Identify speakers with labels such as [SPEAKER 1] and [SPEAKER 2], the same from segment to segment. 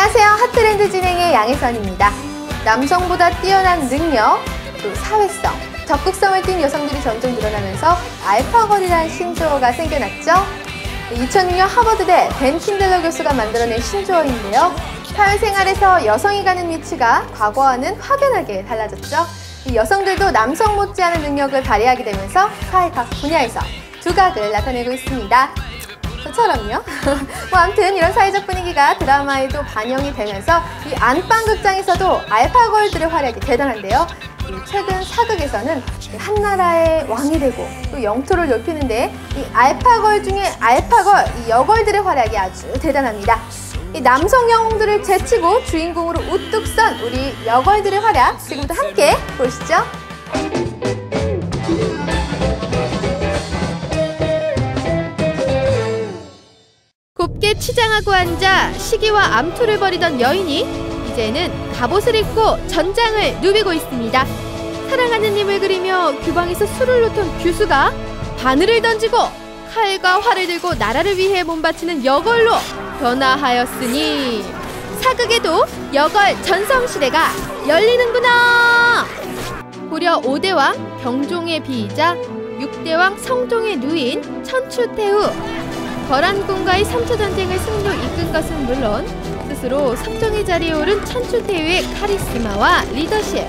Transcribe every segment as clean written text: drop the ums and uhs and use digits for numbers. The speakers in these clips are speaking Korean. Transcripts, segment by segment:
[SPEAKER 1] 안녕하세요. 핫트렌드 진행의 양혜선입니다. 남성보다 뛰어난 능력, 또 사회성, 적극성을 띈 여성들이 점점 늘어나면서 알파걸이라는 신조어가 생겨났죠. 2006년 하버드대 벤 킨델러 교수가 만들어낸 신조어인데요. 사회생활에서 여성이 가는 위치가 과거와는 확연하게 달라졌죠. 이 여성들도 남성 못지않은 능력을 발휘하게 되면서 사회 각 분야에서 두각을 나타내고 있습니다. 저처럼요. 아무튼 이런 사회적 분위기가 드라마에도 반영이 되면서 이 안방극장에서도 알파걸들의 활약이 대단한데요. 최근 사극에서는 한나라의 왕이 되고 또 영토를 넓히는데 이 알파걸 중에 알파걸, 이 여걸들의 활약이 아주 대단합니다. 이 남성 영웅들을 제치고 주인공으로 우뚝 선 우리 여걸들의 활약 지금부터 함께 보시죠. 곱게 치장하고 앉아 시기와 암투를 벌이던 여인이 이제는 갑옷을 입고 전장을 누비고 있습니다. 사랑하는 님을 그리며 규방에서 술을 놓던 규수가 바늘을 던지고 칼과 활을 들고 나라를 위해 몸바치는 여걸로 변화하였으니 사극에도 여걸 전성시대가 열리는구나. 고려 5대왕 병종의 비이자 6대왕 성종의 누인 천추태후, 거란군과의 삼초전쟁을 승리로 이끈 것은 물론 스스로 석정의 자리에 오른 천추태후의 카리스마와 리더십,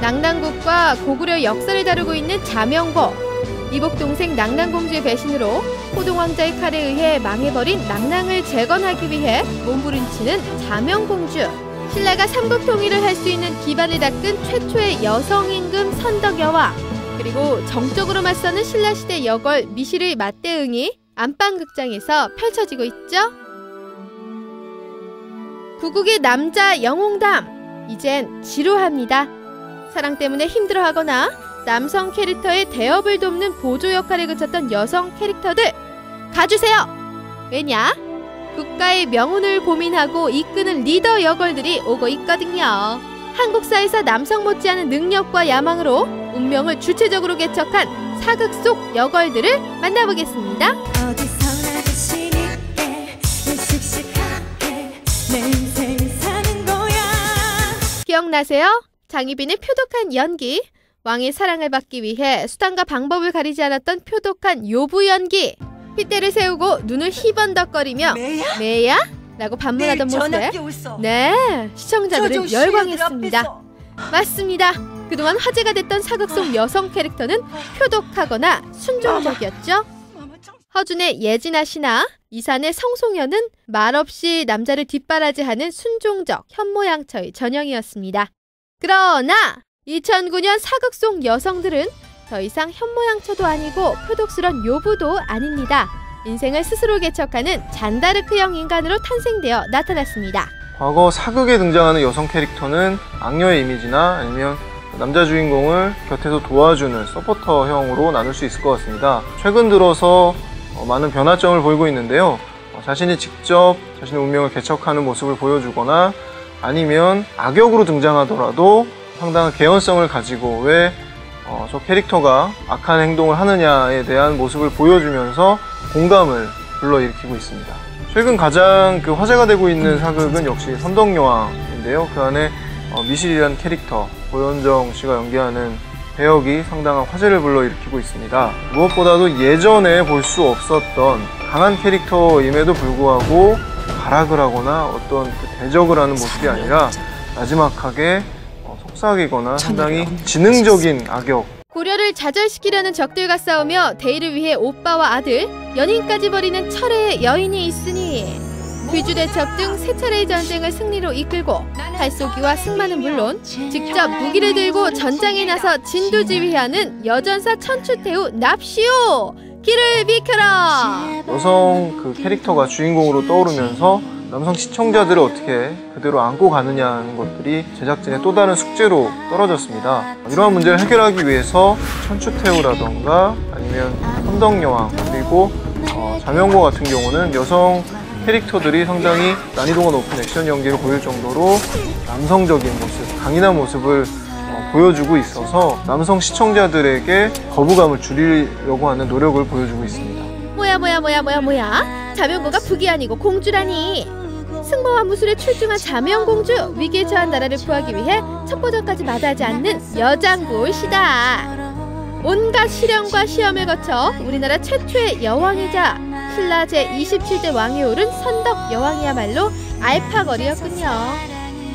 [SPEAKER 1] 낭랑국과 고구려 역사를 다루고 있는 자명고, 이복동생 낭랑공주의 배신으로 호동왕자의 칼에 의해 망해버린 낭랑을 재건하기 위해 몸부림치는 자명공주, 신라가 삼국통일을 할 수 있는 기반을 닦은 최초의 여성임금 선덕여왕, 그리고 정적으로 맞서는 신라시대 여걸 미실의 맞대응이 안방극장에서 펼쳐지고 있죠. 구국의 남자 영웅담, 이젠 지루합니다. 사랑 때문에 힘들어하거나 남성 캐릭터의 대업을 돕는 보조 역할에 그쳤던 여성 캐릭터들 가주세요. 왜냐? 국가의 명운을 고민하고 이끄는 리더 여걸들이 오고 있거든요. 한국사에서 남성 못지않은 능력과 야망으로 운명을 주체적으로 개척한 사극 속 여걸들을 만나보겠습니다. 기억나세요? 장희빈의 표독한 연기, 왕의 사랑을 받기 위해 수단과 방법을 가리지 않았던 표독한 요부 연기, 핏대를 세우고 눈을 희번덕거리며 매야? 라고 반문하던 모습, 네, 시청자들은 열광했습니다. 맞습니다. 그동안 화제가 됐던 사극 속 여성 캐릭터는 표독하거나 순종적이었죠. 허준의 예진아 씨나 이산의 성송현은 말없이 남자를 뒷바라지하는 순종적 현모양처의 전형이었습니다. 그러나 2009년 사극 속 여성들은 더 이상 현모양처도 아니고 표독스런 요부도 아닙니다. 인생을 스스로 개척하는 잔다르크형 인간으로 탄생되어 나타났습니다.
[SPEAKER 2] 과거 사극에 등장하는 여성 캐릭터는 악녀의 이미지나 아니면 남자 주인공을 곁에서 도와주는 서포터형으로 나눌 수 있을 것 같습니다. 최근 들어서 많은 변화점을 보이고 있는데요. 자신이 직접 자신의 운명을 개척하는 모습을 보여주거나 아니면 악역으로 등장하더라도 상당한 개연성을 가지고 왜 저 캐릭터가 악한 행동을 하느냐에 대한 모습을 보여주면서 공감을 불러일으키고 있습니다. 최근 가장 화제가 되고 있는 사극은 역시 선덕여왕인데요. 그 안에 미실이라는 캐릭터, 고현정 씨가 연기하는 배역이 상당한 화제를 불러일으키고 있습니다. 무엇보다도 예전에 볼 수 없었던 강한 캐릭터임에도 불구하고 발악을 하거나 어떤 대적을 하는 모습이 아니라 나지막하게 속삭이거나 상당히 지능적인 악역.
[SPEAKER 1] 고려를 좌절시키려는 적들과 싸우며 대의를 위해 오빠와 아들, 연인까지 벌이는 철의 여인이 있으니 귀주대첩 등 세 차례의 전쟁을 승리로 이끌고 활쏘기와 승마는 물론 직접 무기를 들고 전장에 나서 진두지휘하는 여전사 천추태후 납시오! 길을 비켜라!
[SPEAKER 2] 여성 캐릭터가 주인공으로 떠오르면서 남성 시청자들을 어떻게 그대로 안고 가느냐는 것들이 제작진의 또 다른 숙제로 떨어졌습니다. 이러한 문제를 해결하기 위해서 천추태후라던가 아니면 선덕여왕 그리고 자명고 같은 경우는 여성 캐릭터들이 상당히 난이도가 높은 액션 연기를 보일 정도로 남성적인 모습, 강인한 모습을 보여주고 있어서 남성 시청자들에게 거부감을 줄이려고 하는 노력을 보여주고 있습니다.
[SPEAKER 1] 뭐야? 자명고가 북이 아니고 공주라니. 승모와 무술에 출중한 자명공주, 위기에 처한 나라를 구하기 위해 첩보전까지 마다하지 않는 여장볼시다. 온갖 시련과 시험을 거쳐 우리나라 최초의 여왕이자 신라 제27대 왕에 오른 선덕 여왕이야말로 알파걸이었군요.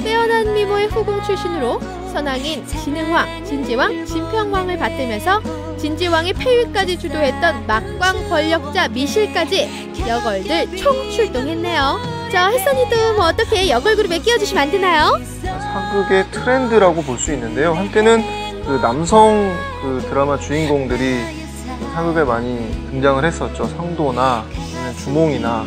[SPEAKER 1] 빼어난 미모의 후궁 출신으로 선왕인 진흥왕, 진지왕, 진평왕을 받들면서 진지왕의 폐위까지 주도했던 막광 권력자 미실까지 여걸들 총출동했네요. 자, 햇선이도 뭐 어떻게 여걸 그룹에 끼워주시면 안 되나요?
[SPEAKER 2] 사극의 트렌드라고 볼 수 있는데요. 한때는 그 남성 그 드라마 주인공들이 사극에 많이 등장을 했었죠. 상도나 주몽이나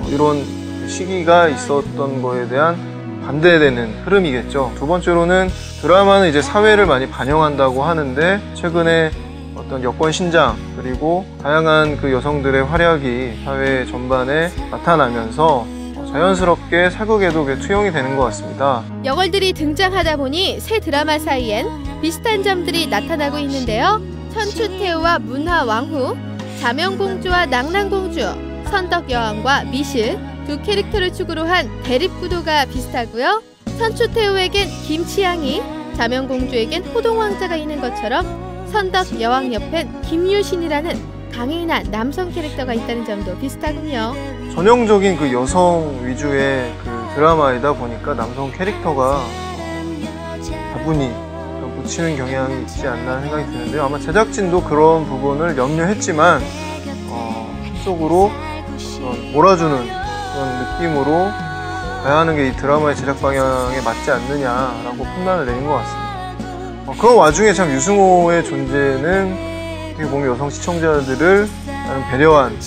[SPEAKER 2] 이런 시기가 있었던 거에 대한 반대되는 흐름이겠죠. 두 번째로는 드라마는 이제 사회를 많이 반영한다고 하는데 최근에 어떤 여권 신장 그리고 다양한 그 여성들의 활약이 사회 전반에 나타나면서 자연스럽게 사극에도 투영이 되는 것 같습니다.
[SPEAKER 1] 여걸들이 등장하다 보니 새 드라마 사이엔 비슷한 점들이 나타나고 있는데요. 천추태후와 문화왕후, 자명공주와 낭랑공주, 선덕여왕과 미실 두 캐릭터를 축으로 한 대립구도가 비슷하고요. 천추태후에겐 김치향이, 자명공주에겐 호동왕자가 있는 것처럼 선덕여왕 옆엔 김유신이라는 강인한 남성 캐릭터가 있다는 점도 비슷하군요.
[SPEAKER 2] 전형적인 그 여성 위주의 그 드라마이다 보니까 남성 캐릭터가 다분히 묻히는 경향이 있지 않나 생각이 드는데요. 아마 제작진도 그런 부분을 염려했지만 한쪽으로 몰아주는 그런 느낌으로 가야 하는 게 이 드라마의 제작 방향에 맞지 않느냐라고 판단을 내린 것 같습니다. 그런 와중에 참 유승호의 존재는 어떻게 보면 여성 시청자들을 배려한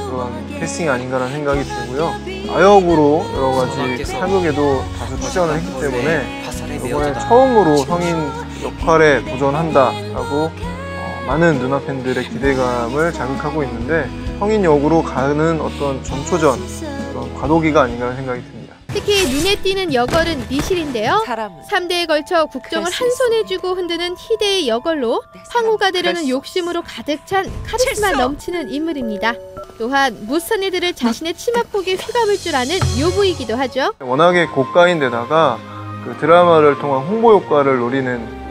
[SPEAKER 2] 그런 캐스팅이 아닌가라는 생각이 들고요. 아역으로 여러 가지 사극에도 다수 출연을 했기 때문에 이번에 처음으로 성인 역할에 도전한다라고 많은 누나 팬들의 기대감을 자극하고 있는데 성인 역으로 가는 어떤 전초전 그런 과도기가 아닌가라는 생각이 듭니다.
[SPEAKER 1] 특히 눈에 띄는 여걸은 미실인데요. 3대에 걸쳐 국정을 한 손에 쥐고 흔드는 희대의 여걸로 황후가 되려는 욕심으로 가득 찬 카리스마 넘치는 인물입니다. 또한 무선 애들을 자신의 치마폭에 휘감을 줄 아는 요부이기도 하죠.
[SPEAKER 2] 워낙에 고가인데다가 그 드라마를 통한 홍보 효과를 노리는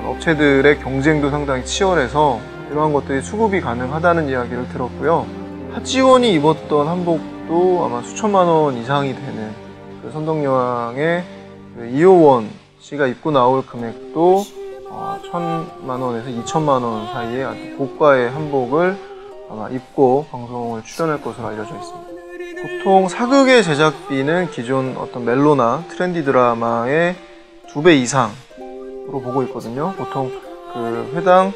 [SPEAKER 2] 업체들의 경쟁도 상당히 치열해서 이러한 것들이 수급이 가능하다는 이야기를 들었고요. 하지원이 입었던 한복도 아마 수천만 원 이상이 되는 그 선덕여왕의 이효원 씨가 입고 나올 금액도 1,000만 원에서 2천만 원 사이에 아주 고가의 한복을 아마 입고 방송을 출연할 것으로 알려져 있습니다. 보통 사극의 제작비는 기존 어떤 멜로나 트렌디 드라마의 2배 이상으로 보고 있거든요. 보통 그 회당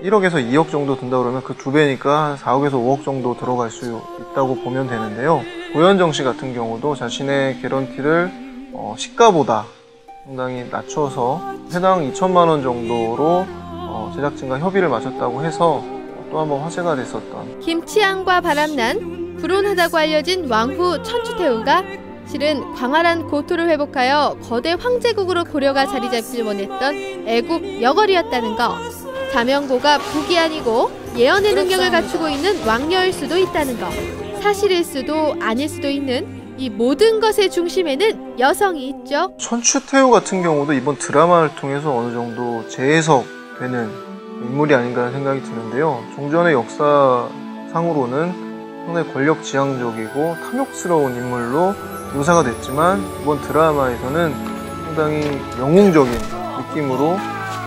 [SPEAKER 2] 1억에서 2억 정도 든다 그러면 그 2배니까 한 4억에서 5억 정도 들어갈 수 있다고 보면 되는데요. 고현정 씨 같은 경우도 자신의 개런티를 시가보다 상당히 낮춰서 회당 2천만 원 정도로 제작진과 협의를 마쳤다고 해서 또 한 번 화제가 됐었던
[SPEAKER 1] 김치향과 바람난 불온하다고 알려진 왕후 천추태후가 실은 광활한 고토를 회복하여 거대 황제국으로 고려가 자리 잡기를 원했던 애국 여걸이었다는 거. 자명고가 북이 아니고 예언의 능력을 갖추고 있는 왕녀일 수도 있다는 거. 사실일 수도 아닐 수도 있는 이 모든 것의 중심에는 여성이 있죠.
[SPEAKER 2] 천추태후 같은 경우도 이번 드라마를 통해서 어느 정도 재해석되는 인물이 아닌가 생각이 드는데요. 종전의 역사상으로는 상당히 권력지향적이고 탐욕스러운 인물로 묘사가 됐지만 이번 드라마에서는 상당히 영웅적인 느낌으로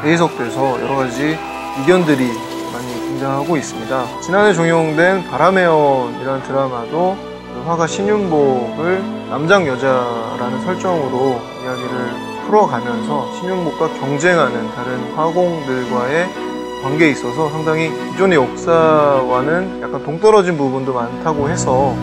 [SPEAKER 2] 재해석돼서 여러 가지 이견들이 많이 등장하고 있습니다. 지난해 종영된 바람의 연이라는 드라마도 그 화가 신윤복을 남장 여자라는 설정으로 이야기를 풀어가면서 신윤복과 경쟁하는 다른 화공들과의 관계에 있어서 상당히 기존의 역사와는 약간 동떨어진 부분도 많다고 해서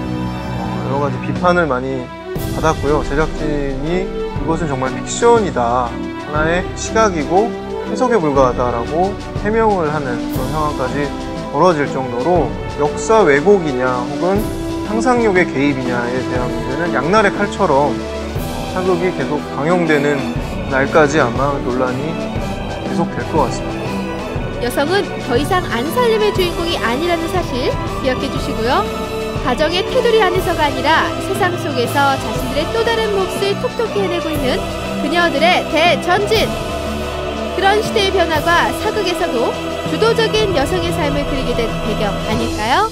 [SPEAKER 2] 여러 가지 비판을 많이 받았고요. 제작진이 이것은 정말 픽션이다, 하나의 시각이고 해석에 불과하다라고 해명을 하는 그런 상황까지 벌어질 정도로 역사 왜곡이냐 혹은 상상력의 개입이냐에 대한 문제는 양날의 칼처럼 사극이 계속 방영되는 날까지 아마 논란이 계속될 것 같습니다.
[SPEAKER 1] 여성은 더 이상 안살림의 주인공이 아니라는 사실 기억해 주시고요. 가정의 테두리 안에서가 아니라 세상 속에서 자신들의 또 다른 몫을 톡톡히 해내고 있는 그녀들의 대전진! 그런 시대의 변화가 사극에서도 주도적인 여성의 삶을 그리게 된 배경 아닐까요?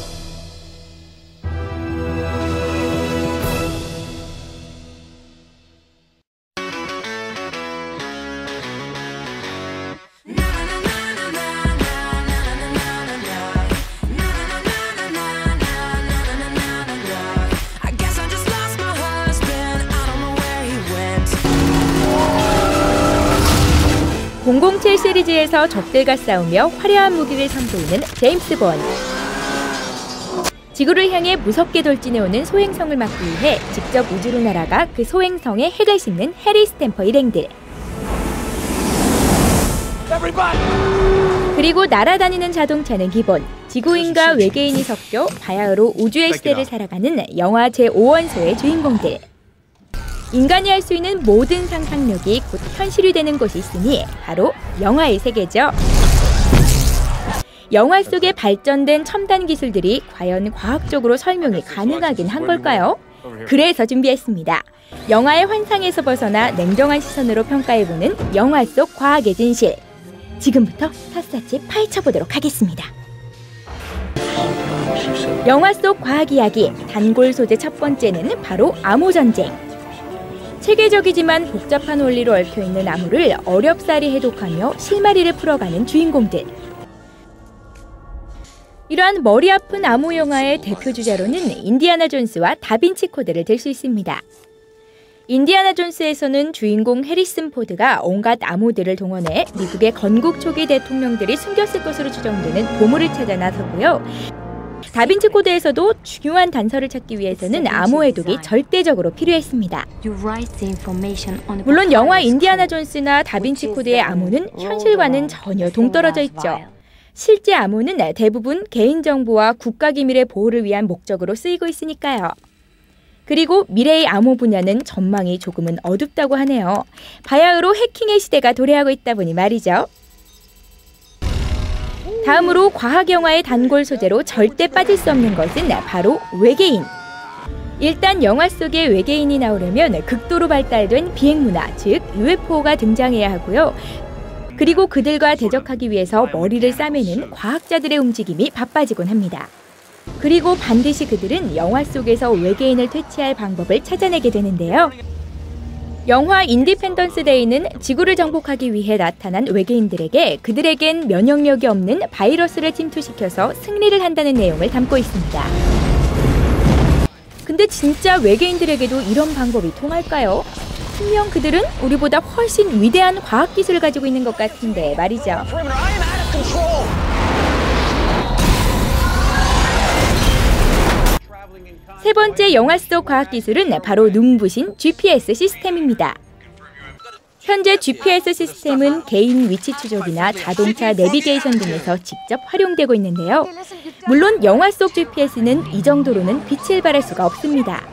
[SPEAKER 3] (007) 시리즈에서 적들과 싸우며 화려한 무기를 선보이는 제임스 본. 지구를 향해 무섭게 돌진해오는 소행성을 막기 위해 직접 우주로 날아가 그 소행성에 핵을 싣는 해리 스탬퍼 일행들. 그리고 날아다니는 자동차는 기본, 지구인과 외계인이 섞여 바야흐로 우주의 시대를 살아가는 영화 제5원소의 주인공들. 인간이 할 수 있는 모든 상상력이 곧 현실이 되는 곳이 있으니 바로 영화의 세계죠. 영화 속의 발전된 첨단 기술들이 과연 과학적으로 설명이 가능하긴 한 걸까요? 그래서 준비했습니다. 영화의 환상에서 벗어나 냉정한 시선으로 평가해보는 영화 속 과학의 진실. 지금부터 샅샅이 파헤쳐보도록 하겠습니다. 영화 속 과학 이야기, 단골 소재 첫 번째는 바로 암호전쟁. 체계적이지만 복잡한 원리로 얽혀있는 암호를 어렵사리 해독하며 실마리를 풀어가는 주인공들. 이러한 머리 아픈 암호 영화의 대표 주자로는 인디아나 존스와 다빈치 코드를 들 수 있습니다. 인디아나 존스에서는 주인공 해리슨 포드가 온갖 암호들을 동원해 미국의 건국 초기 대통령들이 숨겼을 것으로 추정되는 보물을 찾아 나서고요. 다빈치 코드에서도 중요한 단서를 찾기 위해서는 암호 해독이 절대적으로 필요했습니다. 물론 영화 인디아나 존스나 다빈치 코드의 암호는 현실과는 전혀 동떨어져 있죠. 실제 암호는 대부분 개인정보와 국가기밀의 보호를 위한 목적으로 쓰이고 있으니까요. 그리고 미래의 암호 분야는 전망이 조금은 어둡다고 하네요. 바야흐로 해킹의 시대가 도래하고 있다 보니 말이죠. 다음으로 과학 영화의 단골 소재로 절대 빠질 수 없는 것은 바로 외계인. 일단 영화 속에 외계인이 나오려면 극도로 발달된 비행문화, 즉 UFO가 등장해야 하고요. 그리고 그들과 대적하기 위해서 머리를 싸매는 과학자들의 움직임이 바빠지곤 합니다. 그리고 반드시 그들은 영화 속에서 외계인을 퇴치할 방법을 찾아내게 되는데요. 영화 인디펜던스 데이는 지구를 정복하기 위해 나타난 외계인들에게 그들에겐 면역력이 없는 바이러스를 침투시켜서 승리를 한다는 내용을 담고 있습니다. 근데 진짜 외계인들에게도 이런 방법이 통할까요? 분명 그들은 우리보다 훨씬 위대한 과학기술을 가지고 있는 것 같은데 말이죠. 세 번째 영화 속 과학기술은 바로 눈부신 GPS 시스템입니다. 현재 GPS 시스템은 개인 위치 추적이나 자동차 내비게이션 등에서 직접 활용되고 있는데요. 물론 영화 속 GPS는 이 정도로는 빛을 발할 수가 없습니다.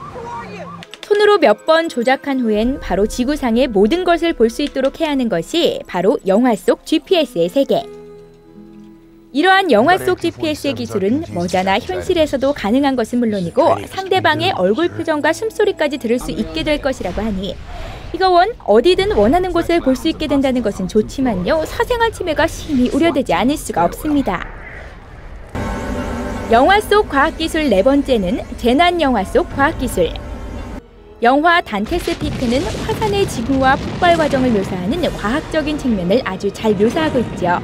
[SPEAKER 3] 손으로 몇 번 조작한 후엔 바로 지구상의 모든 것을 볼 수 있도록 해야 하는 것이 바로 영화 속 GPS의 세계. 이러한 영화 속 GPS의 기술은 머지않아 현실에서도 가능한 것은 물론이고 상대방의 얼굴 표정과 숨소리까지 들을 수 있게 될 것이라고 하니 이거 어디든 원하는 곳을 볼 수 있게 된다는 것은 좋지만요. 사생활 침해가 심히 우려되지 않을 수가 없습니다. 영화 속 과학기술 네 번째는 재난 영화 속 과학기술. 영화 단테스 피크는 화산의 징후와 폭발 과정을 묘사하는 과학적인 측면을 아주 잘 묘사하고 있죠.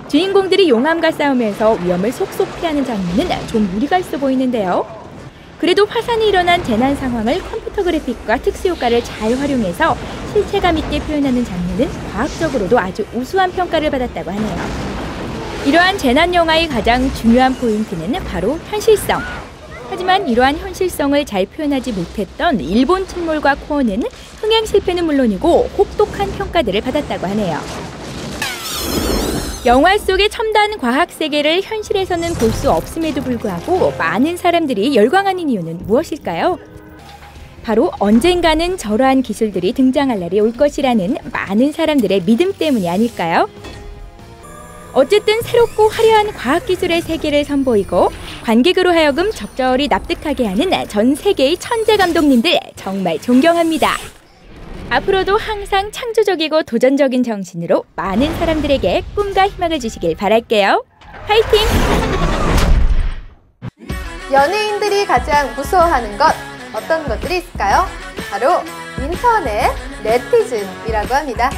[SPEAKER 3] 주인공들이 용암과 싸우면서 위험을 속속 피하는 장면은 좀 무리가 있어 보이는데요. 그래도 화산이 일어난 재난 상황을 컴퓨터 그래픽과 특수효과를 잘 활용해서 실체감 있게 표현하는 장면은 과학적으로도 아주 우수한 평가를 받았다고 하네요. 이러한 재난 영화의 가장 중요한 포인트는 바로 현실성. 하지만 이러한 현실성을 잘 표현하지 못했던 일본 침몰과 코어는 흥행 실패는 물론이고 혹독한 평가들을 받았다고 하네요. 영화 속의 첨단 과학 세계를 현실에서는 볼 수 없음에도 불구하고 많은 사람들이 열광하는 이유는 무엇일까요? 바로 언젠가는 저러한 기술들이 등장할 날이 올 것이라는 많은 사람들의 믿음 때문이 아닐까요? 어쨌든 새롭고 화려한 과학기술의 세계를 선보이고 관객으로 하여금 적절히 납득하게 하는 전 세계의 천재 감독님들 정말 존경합니다. 앞으로도 항상 창조적이고 도전적인 정신으로 많은 사람들에게 꿈과 희망을 주시길 바랄게요. 화이팅!
[SPEAKER 1] 연예인들이 가장 무서워하는 것 어떤 것들이 있을까요? 바로 인터넷 네티즌이라고 합니다.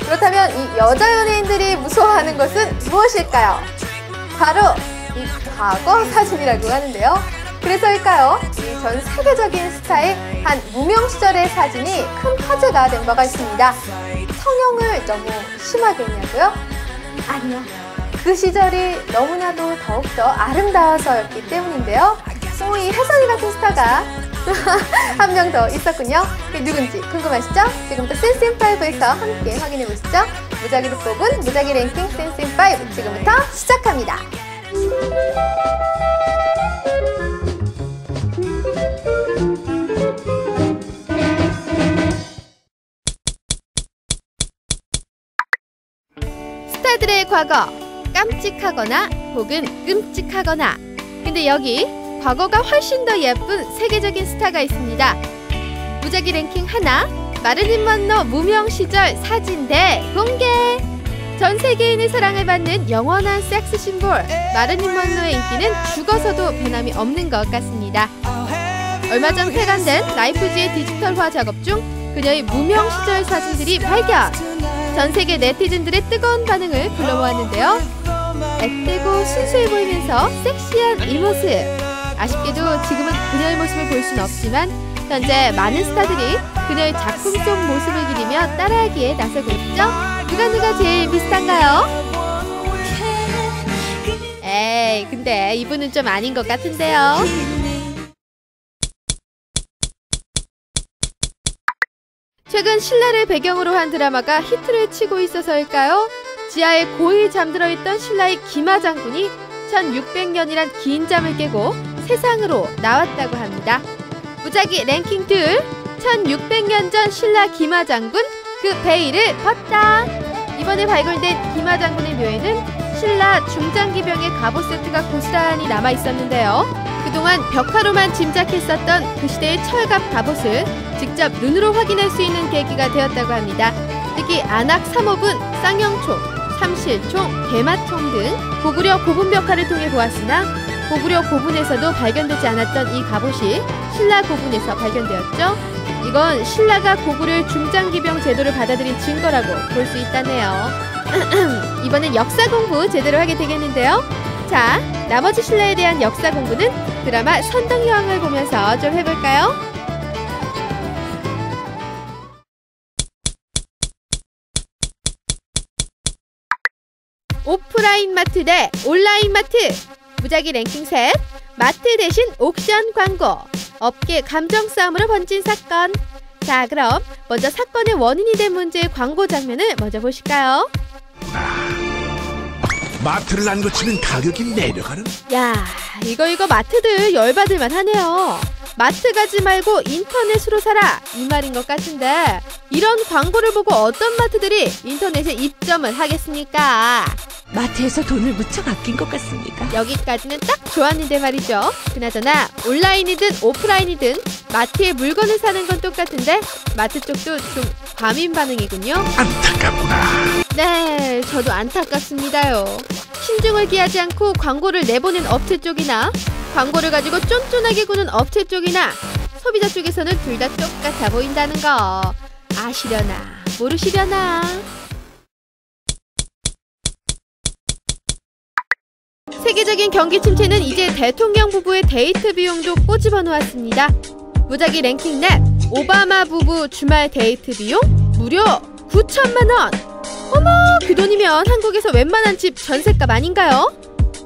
[SPEAKER 1] 그렇다면 이 여자 연예인들이 무서워하는 것은 무엇일까요? 바로 이 과거 사진이라고 하는데요. 그래서일까요? 이 전 세계적인 스타의 한 무명 시절의 사진이 큰 화제가 된 바가 있습니다. 성형을 너무 심하게 했냐고요? 아니요. 그 시절이 너무나도 더욱더 아름다워서였기 때문인데요. 이 혜선이 같은 스타가 한 명 더 있었군요. 그게 누군지 궁금하시죠? 지금부터 센스인5에서 함께 확인해 보시죠. 무작위로 뽑은 무작위 랭킹 센스인5 지금부터 시작합니다. 스타들의 과거, 깜찍하거나 혹은 끔찍하거나. 근데 여기 과거가 훨씬 더 예쁜 세계적인 스타가 있습니다. 무작위 랭킹 하나, 마릴린 먼로 무명 시절 사진대 공개! 전 세계인의 사랑을 받는 영원한 섹스 심볼 마릴린 먼로의 인기는 죽어서도 변함이 없는 것 같습니다. 얼마 전 폐간된 라이프지의 디지털화 작업 중 그녀의 무명 시절 사진들이 발견! 전 세계 네티즌들의 뜨거운 반응을 불러모았는데요. 애되고 순수해 보이면서 섹시한 이 모습! 아쉽게도 지금은 그녀의 모습을 볼 수는 없지만 현재 많은 스타들이 그녀의 작품 속 모습을 기리며 따라하기에 나서고 있죠. 누가 제일 비슷한가요? 에이, 근데 이분은 좀 아닌 것 같은데요. 최근 신라를 배경으로 한 드라마가 히트를 치고 있어서일까요? 지하에 고이 잠들어 있던 신라의 기마 장군이 1600년이란 긴 잠을 깨고 세상으로 나왔다고 합니다. 무작위 랭킹 2, 1600년 전 신라 기마 장군 그 베일을 벗다. 이번에 발굴된 기마 장군의 묘에는 신라 중장기병의 갑옷 세트가 고스란히 남아 있었는데요. 그동안 벽화로만 짐작했었던 그 시대의 철갑 갑옷을 직접 눈으로 확인할 수 있는 계기가 되었다고 합니다. 특히 안악 3호분, 쌍용총, 삼실총, 대마총 등 고구려 고분 벽화를 통해 보았으나 고구려 고분에서도 발견되지 않았던 이 갑옷이 신라 고분에서 발견되었죠. 이건 신라가 고구려의 중장기병 제도를 받아들인 증거라고 볼 수 있다네요. 이번엔 역사 공부 제대로 하게 되겠는데요. 자, 나머지 신라에 대한 역사 공부는 드라마 선덕여왕을 보면서 좀 해볼까요? 오프라인 마트 대 온라인 마트. 무작위 랭킹 셋. 마트 대신 옥션 광고. 업계 감정 싸움으로 번진 사건. 자, 그럼 먼저 사건의 원인이 된 문제의 광고 장면을 먼저 보실까요?
[SPEAKER 4] 마트를 안 거치면 가격이 내려가는?
[SPEAKER 1] 야, 이거 마트들 열받을만 하네요. 마트 가지 말고 인터넷으로 사라, 이 말인 것 같은데 이런 광고를 보고 어떤 마트들이 인터넷에 입점을 하겠습니까?
[SPEAKER 5] 마트에서 돈을 무척 아낀 것 같습니다.
[SPEAKER 1] 여기까지는 딱 좋았는데 말이죠. 그나저나 온라인이든 오프라인이든 마트에 물건을 사는 건 똑같은데 마트 쪽도 좀 과민 반응이군요.
[SPEAKER 4] 안타깝구나.
[SPEAKER 1] 네, 저도 안타깝습니다요. 신중을 기하지 않고 광고를 내보낸 업체 쪽이나 광고를 가지고 쫀쫀하게 구는 업체 쪽이나 소비자 쪽에서는 둘 다 똑같아 보인다는 거 아시려나 모르시려나. 세계적인 경기 침체는 이제 대통령 부부의 데이트 비용도 꼬집어 놓았습니다. 무작위 랭킹 넷, 오바마 부부 주말 데이트 비용 무려 9천만 원. 어머, 그 돈이면 한국에서 웬만한 집 전셋값 아닌가요?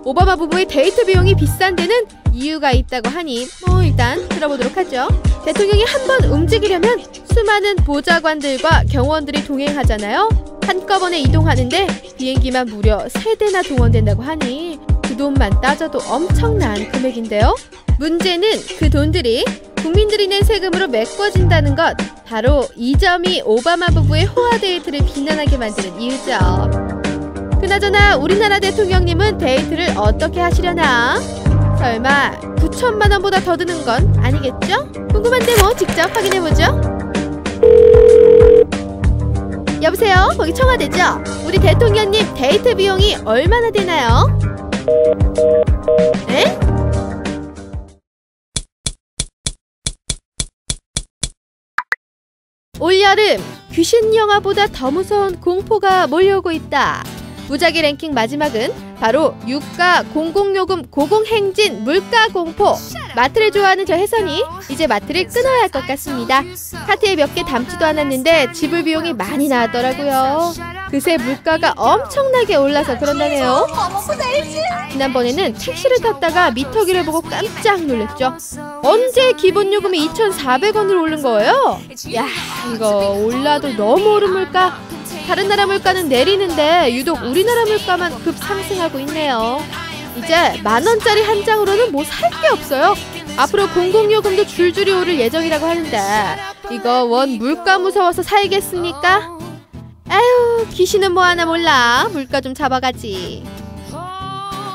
[SPEAKER 1] 오바마 부부의 데이트 비용이 비싼 데는 이유가 있다고 하니 일단 들어보도록 하죠. 대통령이 한번 움직이려면 수많은 보좌관들과 경호원들이 동행하잖아요. 한꺼번에 이동하는데 비행기만 무려 3대나 동원된다고 하니 그 돈만 따져도 엄청난 금액인데요. 문제는 그 돈들이 국민들이 낸 세금으로 메꿔진다는 것, 바로 이 점이 오바마 부부의 호화 데이트를 비난하게 만드는 이유죠. 그나저나 우리나라 대통령님은 데이트를 어떻게 하시려나? 설마 9천만 원보다 더 드는 건 아니겠죠? 궁금한데 뭐 직접 확인해보죠. 여보세요? 거기 청와대죠? 우리 대통령님 데이트 비용이 얼마나 되나요? 에? 올여름 귀신 영화보다 더 무서운 공포가 몰려오고 있다. 무작위 랭킹 마지막은 바로 유가 공공요금 고공행진 물가 공포. 마트를 좋아하는 저 혜선이 이제 마트를 끊어야 할 것 같습니다. 카트에 몇 개 담지도 않았는데 지불 비용이 많이 나왔더라고요. 그새 물가가 엄청나게 올라서 그런다네요. 지난번에는 택시를 탔다가 미터기를 보고 깜짝 놀랐죠. 언제 기본요금이 2,400원으로 오른 거예요? 야, 이거 올라도 너무 오른 물가. 다른 나라 물가는 내리는데 유독 우리나라 물가만 급상승하고 있네요. 이제 10,000원짜리 한 장으로는 뭐 살 게 없어요. 앞으로 공공요금도 줄줄이 오를 예정이라고 하는데 이거 원 물가 무서워서 살겠습니까? 아유, 귀신은 뭐 하나 몰라. 물가 좀 잡아가지.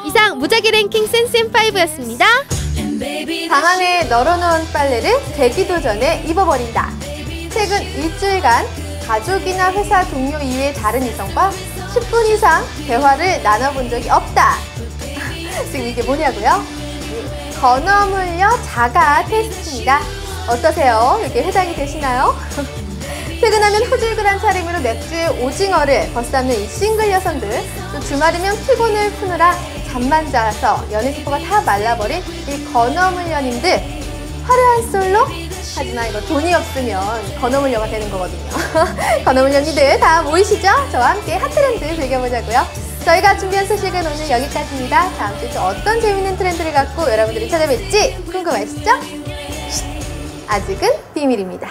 [SPEAKER 1] 이상 무작위 랭킹 센스앤5였습니다. 방 안에 널어놓은 빨래를 개기도 전에 입어버린다. 최근 일주일간 가족이나 회사 동료 이외의 다른 이성과 10분 이상 대화를 나눠본 적이 없다. 지금 이게 뭐냐고요? 건어물려 자가 테스트입니다. 어떠세요? 이렇게 해당이 되시나요? 퇴근하면 후줄근한 차림으로 맥주에 오징어를 벗삼는 이 싱글 여성들, 또 주말이면 피곤을 푸느라 잠만 자서 연애 스포가 다 말라버린 이 건어물녀님들, 화려한 솔로? 하지만 이거 돈이 없으면 건어물녀가 되는 거거든요. 건어물녀님들 다 모이시죠? 저와 함께 핫트렌드 즐겨보자고요. 저희가 준비한 소식은 오늘 여기까지입니다. 다음 주에 또 어떤 재밌는 트렌드를 갖고 여러분들이 찾아뵐지 궁금하시죠? 아직은 비밀입니다.